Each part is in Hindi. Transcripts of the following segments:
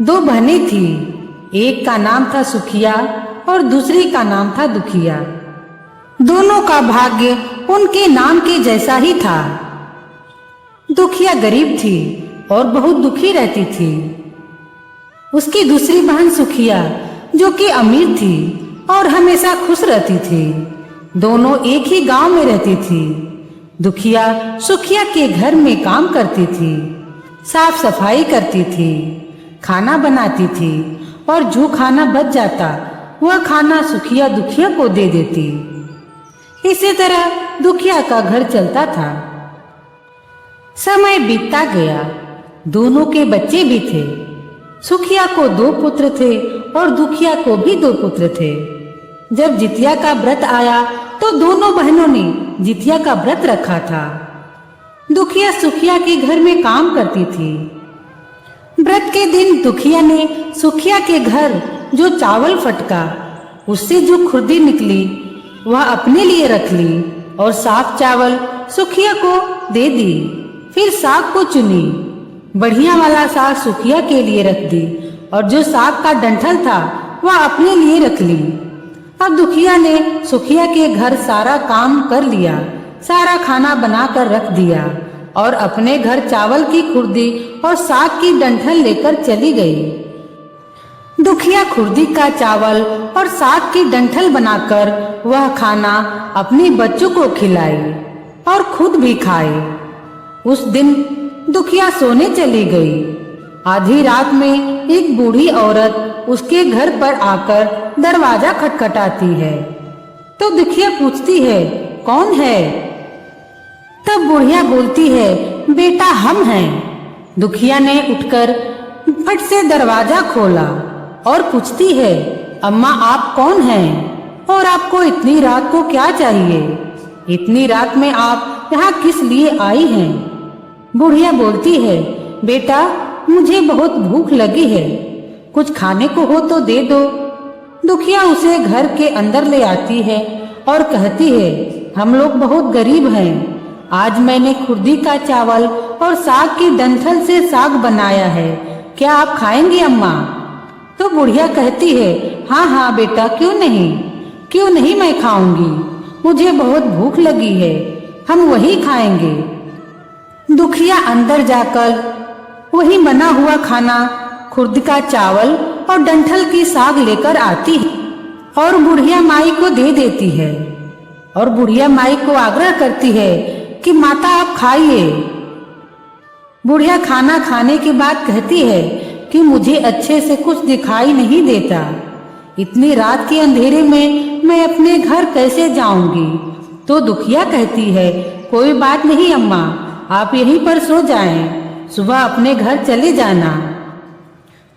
दो बहनें थी, एक का नाम था सुखिया और दूसरी का नाम था दुखिया। दोनों का भाग्य उनके नाम के जैसा ही था। दुखिया गरीब थी और बहुत दुखी रहती थी। उसकी दूसरी बहन सुखिया जो कि अमीर थी और हमेशा खुश रहती थी। दोनों एक ही गांव में रहती थी। दुखिया सुखिया के घर में काम करती थी, साफ सफाई करती थी, खाना बनाती थी और जो खाना बच जाता वह खाना सुखिया दुखिया को दे देती। इसी तरह दुखिया का घर चलता था। समय बीतता गया। दोनों के बच्चे भी थे। सुखिया को 2 पुत्र थे और दुखिया को भी 2 पुत्र थे। जब जितिया का व्रत आया तो दोनों बहनों ने जितिया का व्रत रखा था। दुखिया सुखिया के घर में काम करती थी। व्रत के दिन दुखिया ने सुखिया के घर जो चावल फटका, उससे जो खुर्दी निकली वह अपने लिए रख ली और साफ चावल सुखिया को दे दी। फिर साग को चुनी, बढ़िया वाला साग सुखिया के लिए रख दी और जो साग का डंठल था वह अपने लिए रख ली। अब दुखिया ने सुखिया के घर सारा काम कर लिया, सारा खाना बनाकर रख दिया और अपने घर चावल की खुर्दी और साग की डंठल लेकर चली गई। दुखिया खुर्दी का चावल और साग की डंठल बनाकर वह खाना अपने बच्चों को खिलाई और खुद भी खाए। उस दिन दुखिया सोने चली गई। आधी रात में एक बूढ़ी औरत उसके घर पर आकर दरवाजा खटखटाती है तो दुखिया पूछती है, कौन है? तब बुढ़िया बोलती है, बेटा हम हैं। दुखिया ने उठकर फट से दरवाजा खोला और पूछती है, अम्मा आप कौन हैं और आपको इतनी रात को क्या चाहिए? इतनी रात में आप यहाँ किस लिए आई हैं? बुढ़िया बोलती है, बेटा मुझे बहुत भूख लगी है, कुछ खाने को हो तो दे दो। दुखिया उसे घर के अंदर ले आती है और कहती है, हम लोग बहुत गरीब हैं। आज मैंने खुर्दी का चावल और साग की डंठल से साग बनाया है, क्या आप खाएंगी अम्मा? तो बुढ़िया कहती है, हाँ हाँ बेटा क्यों नहीं मैं खाऊंगी, मुझे बहुत भूख लगी है, हम वही खाएंगे। दुखिया अंदर जाकर वही बना हुआ खाना, खुर्द का चावल और डंठल की साग लेकर आती है और बुढ़िया माई को दे देती है और बुढ़िया माई को आग्रह करती है कि माता आप खाइए। बुढ़िया खाना खाने के बाद कहती है कि मुझे अच्छे से कुछ दिखाई नहीं देता, इतनी रात के अंधेरे में मैं अपने घर कैसे जाऊंगी? तो दुखिया कहती है, कोई बात नहीं अम्मा, आप यहीं पर सो जाएं, सुबह अपने घर चले जाना।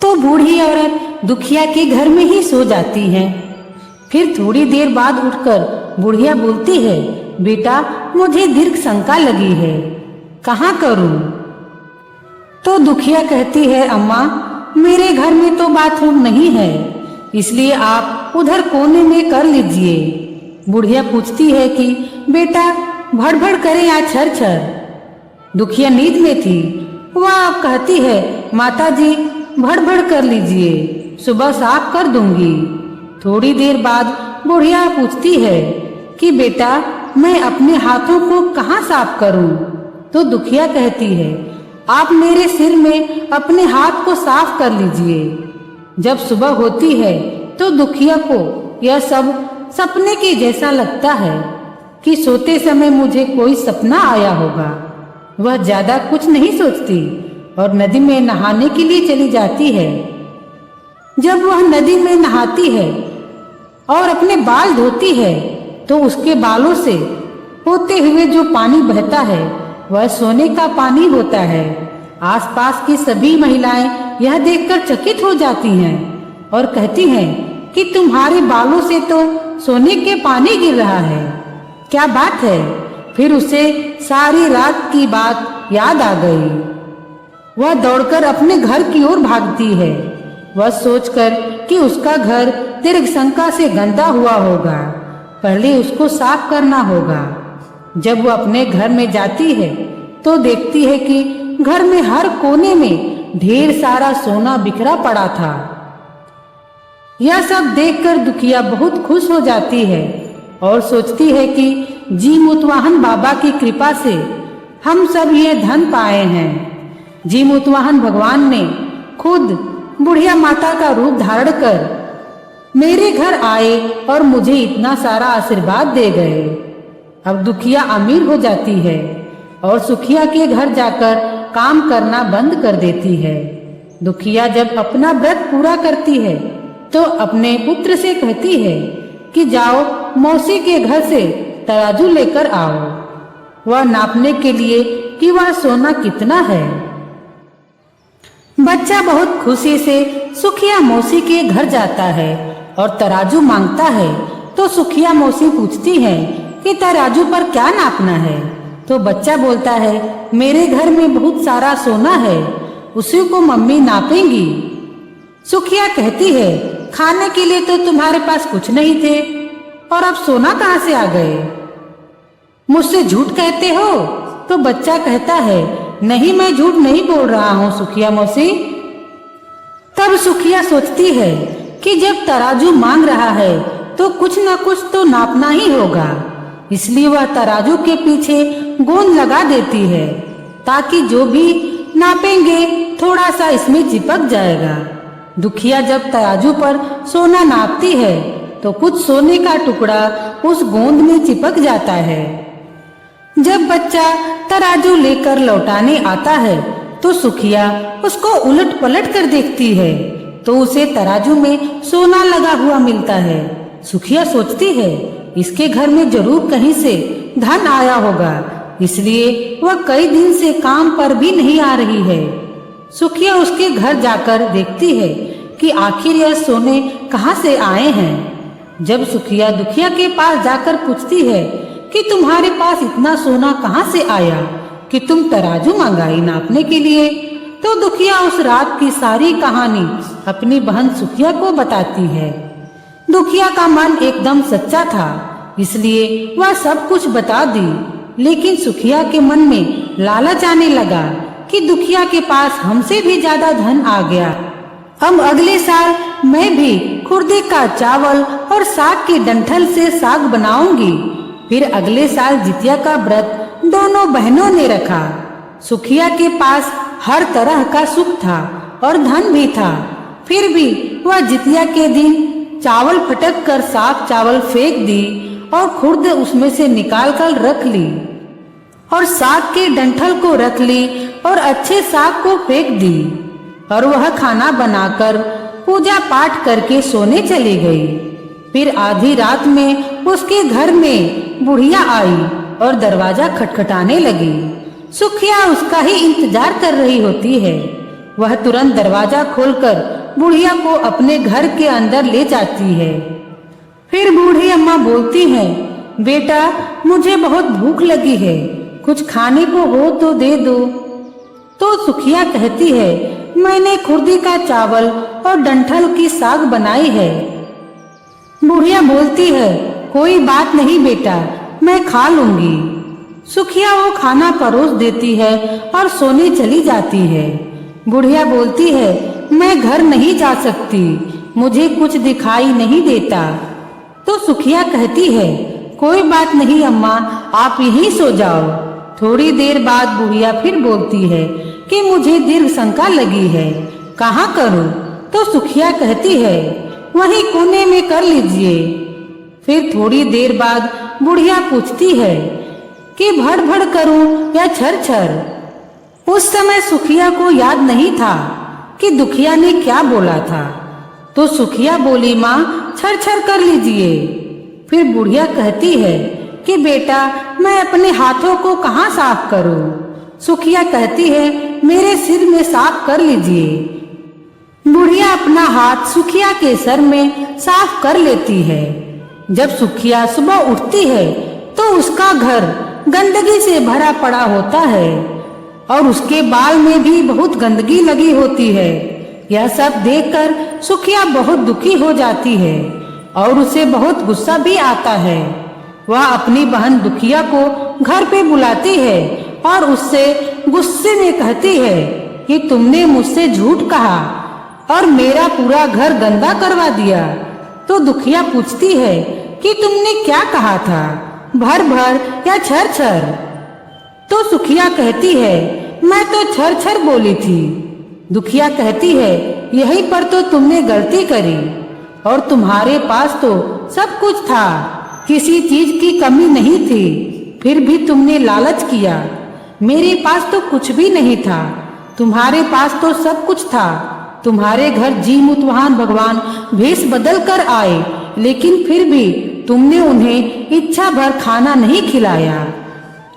तो बूढ़ी औरत दुखिया के घर में ही सो जाती है। फिर थोड़ी देर बाद उठकर बुढ़िया बोलती है, बेटा मुझे दीर्घ शंका लगी है, कहाँ करूं? तो दुखिया कहती है, अम्मा मेरे घर में तो बाथरूम नहीं है, इसलिए आप उधर कोने में कर लीजिए। बुढ़िया पूछती है कि बेटा भड़भड़ करे या छर छर? दुखिया नींद में थी। वह अब कहती है, माता जी भड़भड़ कर लीजिए, सुबह साफ कर दूंगी। थोड़ी देर बाद बुढ़िया पूछती है कि बेटा मैं अपने हाथों को कहाँ साफ करूं? तो दुखिया कहती है, आप मेरे सिर में अपने हाथ को साफ कर लीजिए। जब सुबह होती है तो दुखिया को यह सब सपने के जैसा लगता है कि सोते समय मुझे कोई सपना आया होगा। वह ज्यादा कुछ नहीं सोचती और नदी में नहाने के लिए चली जाती है। जब वह नदी में नहाती है और अपने बाल धोती है तो उसके बालों से होते हुए जो पानी बहता है वह सोने का पानी होता है। आसपास की सभी महिलाएं यह देखकर चकित हो जाती हैं और कहती हैं कि तुम्हारे बालों से तो सोने के पानी गिर रहा है, क्या बात है? फिर उसे सारी रात की बात याद आ गई। वह दौड़कर अपने घर की ओर भागती है, वह सोचकर कि उसका घर दीर्घ शंका से गंदा हुआ होगा, पहले उसको साफ करना होगा। जब वह अपने घर में जाती है तो देखती है कि घर में हर कोने में ढेर सारा सोना बिखरा पड़ा था। यह सब देखकर दुखिया बहुत खुश हो जाती है और सोचती है कि जीमूतवाहन बाबा की कृपा से हम सब ये धन पाए हैं। जीमूतवाहन भगवान ने खुद बुढ़िया माता का रूप धारण कर मेरे घर आए और मुझे इतना सारा आशीर्वाद दे गए। अब दुखिया अमीर हो जाती है और सुखिया के घर जाकर काम करना बंद कर देती है। दुखिया जब अपना व्रत पूरा करती है तो अपने पुत्र से कहती है कि जाओ मौसी के घर से तराजू लेकर आओ, वह नापने के लिए कि वह सोना कितना है। बच्चा बहुत खुशी से सुखिया मौसी के घर जाता है और तराजू मांगता है। तो सुखिया मौसी पूछती है कि तराजू पर क्या नापना है। तो बच्चा बोलता है, मेरे घर में बहुत सारा सोना है, उसी को मम्मी नापेंगी। सुखिया कहती है, खाने के लिए तो तुम्हारे पास कुछ नहीं थे और अब सोना कहाँ से आ गए? मुझसे झूठ कहते हो? तो बच्चा कहता है, नहीं, मैं झूठ नहीं बोल रहा हूँ सुखिया मौसी। तब सुखिया सोचती है कि जब तराजू मांग रहा है तो कुछ न कुछ तो नापना ही होगा, इसलिए वह तराजू के पीछे गोंद लगा देती है ताकि जो भी नापेंगे थोड़ा सा इसमें चिपक जाएगा। दुखिया जब तराजू पर सोना नापती है तो कुछ सोने का टुकड़ा उस गोंद में चिपक जाता है। जब बच्चा तराजू लेकर लौटाने आता है तो सुखिया उसको उलट पलट कर देखती है तो उसे तराजू में सोना लगा हुआ मिलता है। सुखिया सोचती है, इसके घर में जरूर कहीं से धन आया होगा, इसलिए वह कई दिन से काम पर भी नहीं आ रही है। सुखिया उसके घर जाकर देखती है कि आखिर यह सोने कहाँ से आए हैं। जब सुखिया दुखिया के पास जाकर पूछती है कि तुम्हारे पास इतना सोना कहाँ से आया कि तुम तराजू मंगाई नापने के लिए, तो दुखिया उस रात की सारी कहानी अपनी बहन सुखिया को बताती है। दुखिया का मन एकदम सच्चा था, इसलिए वह सब कुछ बता दी, लेकिन सुखिया के मन में लालच आने लगा कि दुखिया के पास हमसे भी ज्यादा धन आ गया। अब अगले साल मैं भी खुर्दे का चावल और साग के डंठल से साग बनाऊंगी। फिर अगले साल जितिया का व्रत दोनों बहनों ने रखा। सुखिया के पास हर तरह का सुख था और धन भी था, फिर भी वह जितिया के दिन चावल फटक कर साफ चावल फेंक दी और खुर्द उसमें से निकाल कर रख ली और साग के डंठल को रख ली और अच्छे साग को फेंक दी और वह खाना बनाकर पूजा पाठ करके सोने चली गई। फिर आधी रात में उसके घर में बुढ़िया आई और दरवाजा खटखटाने लगी। सुखिया उसका ही इंतजार कर रही होती है। वह तुरंत दरवाजा खोलकर बुढ़िया को अपने घर के अंदर ले जाती है। फिर बूढ़ी अम्मा बोलती है, बेटा मुझे बहुत भूख लगी है, कुछ खाने को हो तो दे दो। तो सुखिया कहती है, मैंने खुर्दी का चावल और डंठल की साग बनाई है। बुढ़िया बोलती है, कोई बात नहीं बेटा, मैं खा लूंगी। सुखिया वो खाना परोस देती है और सोने चली जाती है। बुढ़िया बोलती है, मैं घर नहीं जा सकती, मुझे कुछ दिखाई नहीं देता। तो सुखिया कहती है, कोई बात नहीं अम्मा, आप यहीं सो जाओ। थोड़ी देर बाद बुढ़िया फिर बोलती है कि मुझे दीर्घ शंका लगी है, कहाँ करूं? तो सुखिया कहती है, वहीं कोने में कर लीजिए। फिर थोड़ी देर बाद बुढ़िया पूछती है कि भड़ भड़ करूं या छर छर? उस समय सुखिया को याद नहीं था कि दुखिया ने क्या बोला था। तो सुखिया बोली, माँ छर छर कर लीजिए। फिर बुढ़िया कहती है कि बेटा मैं अपने हाथों को कहाँ साफ करूं? सुखिया कहती है, मेरे सिर में साफ कर लीजिए। बुढ़िया अपना हाथ सुखिया के सर में साफ कर लेती है। जब सुखिया सुबह उठती है तो उसका घर गंदगी से भरा पड़ा होता है और उसके बाल में भी बहुत गंदगी लगी होती है। यह सब देखकर सुखिया बहुत दुखी हो जाती है और उसे बहुत गुस्सा भी आता है। वह अपनी बहन दुखिया को घर पे बुलाती है और उससे गुस्से में कहती है कि तुमने मुझसे झूठ कहा और मेरा पूरा घर गंदा करवा दिया। तो दुखिया पूछती है कि तुमने क्या कहा था, भर भर या छर छर? तो सुखिया कहती है, मैं तो छर छर बोली थी। दुखिया कहती है, यहीं पर तो तुमने गलती करी, और तुम्हारे पास तो सब कुछ था, किसी चीज की कमी नहीं थी, फिर भी तुमने लालच किया। मेरे पास तो कुछ भी नहीं था, तुम्हारे पास तो सब कुछ था। तुम्हारे घर जी मुतवान भगवान भेष बदल कर आए, लेकिन फिर भी तुमने उन्हें इच्छा भर खाना नहीं खिलाया।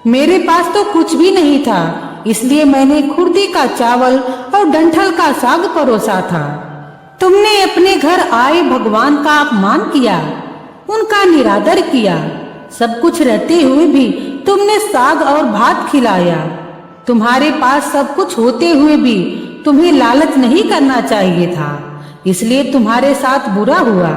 मेरे पास तो कुछ भी नहीं था, इसलिए मैंने खुर्दी का चावल और डंठल का साग परोसा था। तुमने अपने घर आए भगवान का अपमान किया, उनका निरादर किया। सब कुछ रहते हुए भी तुमने साग और भात खिलाया। तुम्हारे पास सब कुछ होते हुए भी तुम्हें लालच नहीं करना चाहिए था, इसलिए तुम्हारे साथ बुरा हुआ।